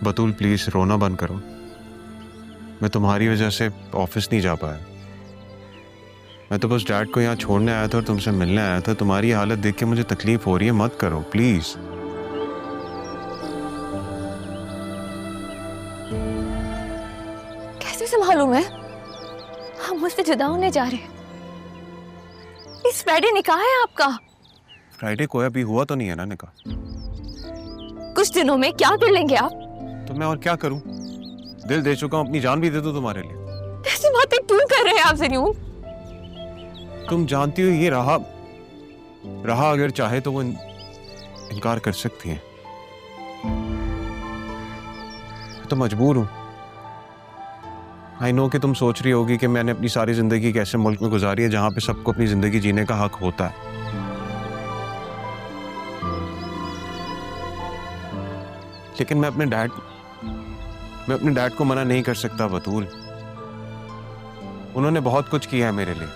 बतूल please रोना बंद करो। मैं तुम्हारी वजह से ऑफिस नहीं जा पाया। मैं तो बस डैड को यहाँ छोड़ने आया था और तुमसे मिलने आया था। तुम्हारी हालत देख के मुझे तकलीफ हो रही है, मत करो प्लीज। कैसे संभालूं मैं? हम मुझसे जुदा होने जा रहे हैं। इस फ्राइडे निकाह है आपका। फ्राइडे को अभी हुआ तो नहीं है ना निकाह? कुछ दिनों में क्या कर लेंगे आप? तो मैं और क्या करूं? दिल दे चुका हूं, अपनी जान भी दे दूं तुम्हारे लिए। ऐसी बातें क्यों कर रहे हैं आप ज़रियून? तुम जानती हो ये रहा अगर चाहे तो वो इनकार कर सकती है। तो मजबूर हूं। आई नो कि तुम सोच रही होगी कि मैंने अपनी सारी जिंदगी एक ऐसे मुल्क में गुजारी है जहां पे सबको अपनी जिंदगी जीने का हक होता है। लेकिन मैं अपने डैड को मना नहीं कर सकता बतूल। उन्होंने बहुत कुछ किया है मेरे लिए।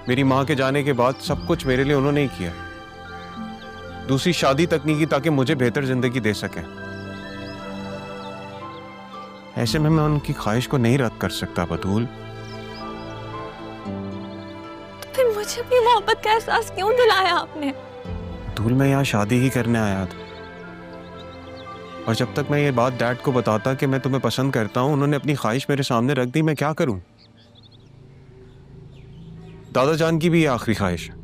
मेरी माँ के जाने के बाद सब कुछ मेरे लिए उन्होंने ही किया। दूसरी शादी तक नहीं की ताकि मुझे बेहतर जिंदगी दे सकें। ऐसे में मैं उनकी ख्वाहिश को नहीं रद्द कर सकता बतूल। तो फिर मुझे अपनी मोहब्बत का एहसास क्यों दिलाया आपने? बतूल मैं यहाँ शादी ही करने आया था और जब तक मैं ये बात डैड को बताता कि मैं तुम्हें पसंद करता हूँ, उन्होंने अपनी ख्वाहिश मेरे सामने रख दी। मैं क्या करूं? दादा जान की भी ये आखिरी ख्वाहिश है।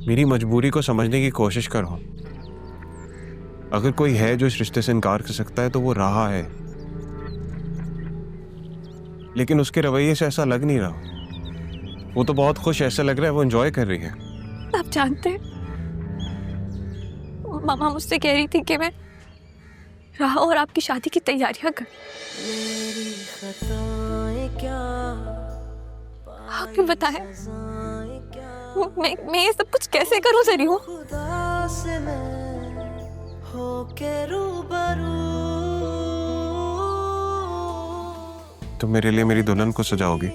मेरी मजबूरी को समझने की कोशिश करो। अगर कोई है जो इस रिश्ते से इनकार कर सकता है तो वो राहा है, लेकिन उसके रवैये से ऐसा लग नहीं रहा। वो तो बहुत खुश ऐसा लग रहा है वो एंजॉय कर रही है। आप जानते हैं, मामा मुझसे कह रही थी कि मैं राह और आपकी शादी की तैयारियां कर। आप ही बताएं, मैं ये सब कुछ कैसे करूं ज़रियून? तुम मेरे लिए मेरी दुल्हन को सजाओगी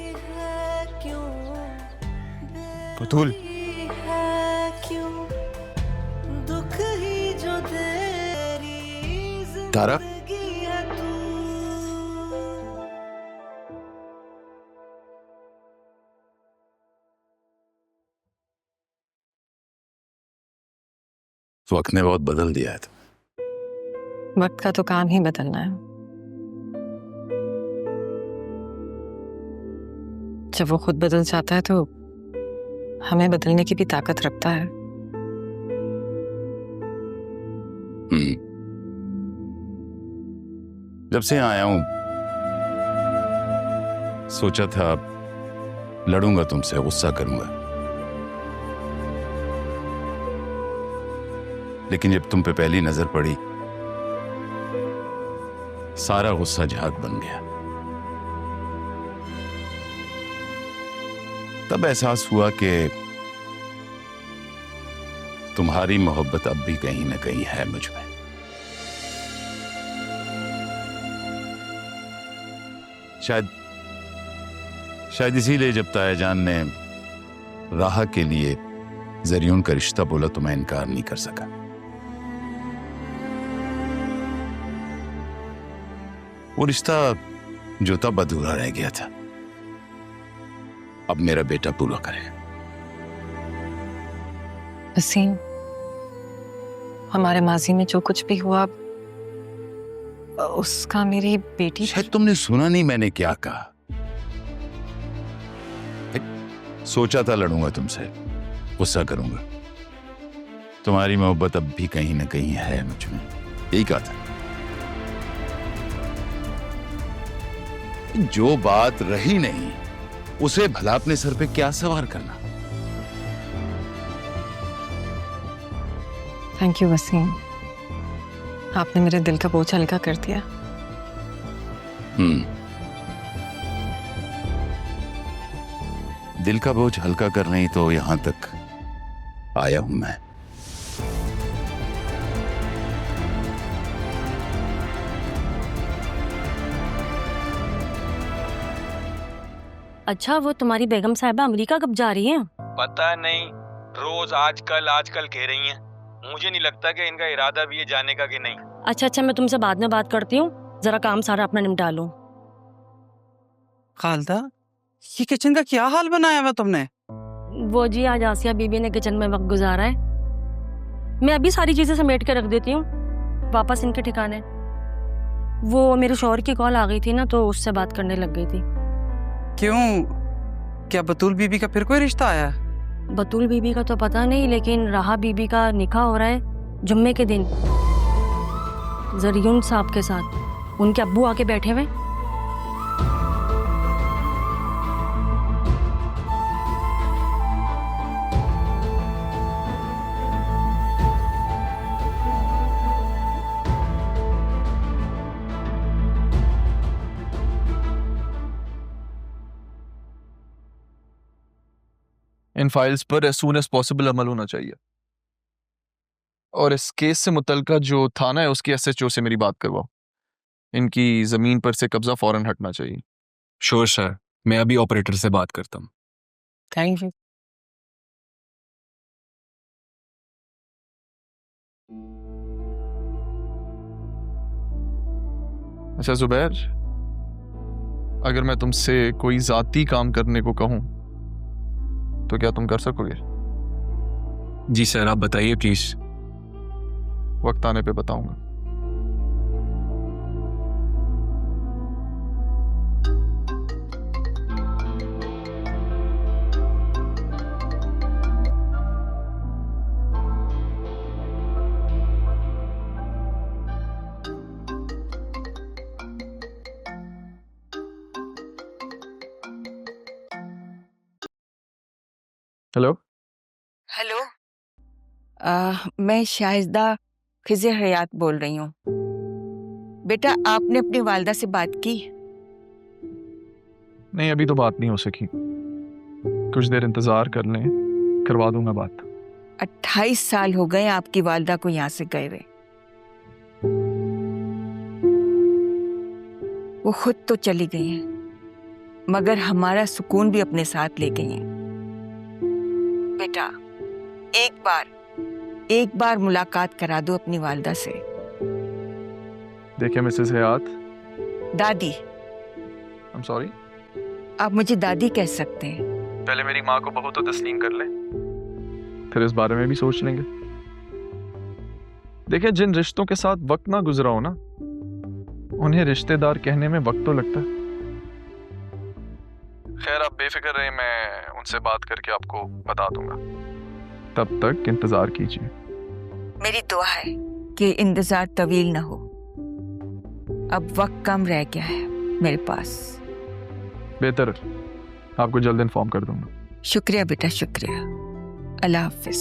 बतूल? तारा, वक्त ने बहुत बदल दिया है। वक्त का तो काम ही बदलना है। जब वो खुद बदल जाता है तो हमें बदलने की भी ताकत रखता है। जब से आया हूं सोचा था लड़ूंगा तुमसे, गुस्सा करूंगा, लेकिन जब तुम पे पहली नजर पड़ी सारा गुस्सा झाग बन गया। तब एहसास हुआ कि तुम्हारी मोहब्बत अब भी कहीं ना कहीं है मुझ में। शायद इसीलिए जब ताया जान ने राह के लिए ज़रियून का रिश्ता बोला तो मैं इनकार नहीं कर सका। वो रिश्ता जो तब अधूरा रह गया था, अब मेरा बेटा पूरा करेगा। वसीम, हमारे माजी में जो कुछ भी हुआ उसका मेरी बेटी। शायद तुमने सुना नहीं मैंने क्या कहा। सोचा था लड़ूंगा तुमसे, गुस्सा करूंगा। तुम्हारी मोहब्बत अब भी कहीं ना कहीं है मुझ में, यही कहा था। जो बात रही नहीं उसे भला अपने सर पे क्या सवार करना। थैंक यू वसीम, आपने मेरे दिल का बोझ हल्का कर दिया। दिल का बोझ हल्का करने ही तो यहां तक आया हूं मैं। अच्छा, वो तुम्हारी बेगम साहिबा अमेरिका कब जा रही हैं? पता नहीं, रोज आजकल कह रही हैं। मुझे नहीं लगता कि इनका इरादा भी है जाने का कि नहीं। अच्छा मैं तुमसे बाद में बात करती हूँ, जरा काम सारा अपना निपटा लूं। खालदा, ये किचन का क्या हाल बनाया हुआ तुमने? वो जी आज आसिया बीबी ने किचन में वक्त गुजारा है। मैं अभी सारी चीजें समेट के रख देती हूँ, वापस इनके ठिकाने। वो मेरे शौहर की कॉल आ गई थी ना, तो उससे बात करने लग गई थी। क्यों, क्या बतूल बीबी का फिर कोई रिश्ता आया? बतूल बीबी का तो पता नहीं, लेकिन राहा बीबी का निकाह हो रहा है जुम्मे के दिन जरियुन साहब के साथ। उनके अब्बू आके बैठे हुए। इन फाइल्स पर एज सून एज पॉसिबल अमल होना चाहिए, और इस केस से मुतल्लिका जो थाना है उसकी एसएचओ से मेरी बात करवाओ। इनकी जमीन पर से कब्जा फौरन हटना चाहिए। श्योर सर, मैं अभी ऑपरेटर से बात करता हूँ। Thank you. अच्छा जुबैर, अगर मैं तुमसे कोई जाती काम करने को कहूँ तो क्या तुम कर सकोगे? जी सर, आप बताइए प्लीज। वक्त आने पे बताऊंगा। हेलो हेलो, मैं शाहिदा खिज़र हयात बोल रही हूँ। बेटा, आपने अपनी वालदा से बात की? नहीं, अभी तो बात नहीं हो सकी। कुछ देर इंतजार कर लें, करवा दूंगा बात। 28 साल हो गए आपकी वालदा को यहाँ से गए हुए। वो खुद तो चली गई हैं, मगर हमारा सुकून भी अपने साथ ले गई हैं। बेटा, एक बार मुलाकात करा दो अपनी वालदा से। देखिए मिसेस हयात, दादी, आई एम सॉरी। आप मुझे दादी कह सकते हैं। पहले मेरी माँ को बहू तो तस्लीम कर ले, फिर इस बारे में भी सोच लेंगे। देखिए, जिन रिश्तों के साथ वक्त ना गुजरा हो ना, उन्हें रिश्तेदार कहने में वक्त तो लगता है। खैर, आप बेफिक्र रहे, मैं उनसे बात करके आपको बता दूंगा। तब तक इंतजार कीजिए। मेरी दुआ है कि इंतजार तवील ना हो। अब वक्त कम रह गया है मेरे पास। बेहतर, आपको जल्द इन्फॉर्म कर दूंगा। शुक्रिया बेटा, शुक्रिया। अल्लाह हाफिज।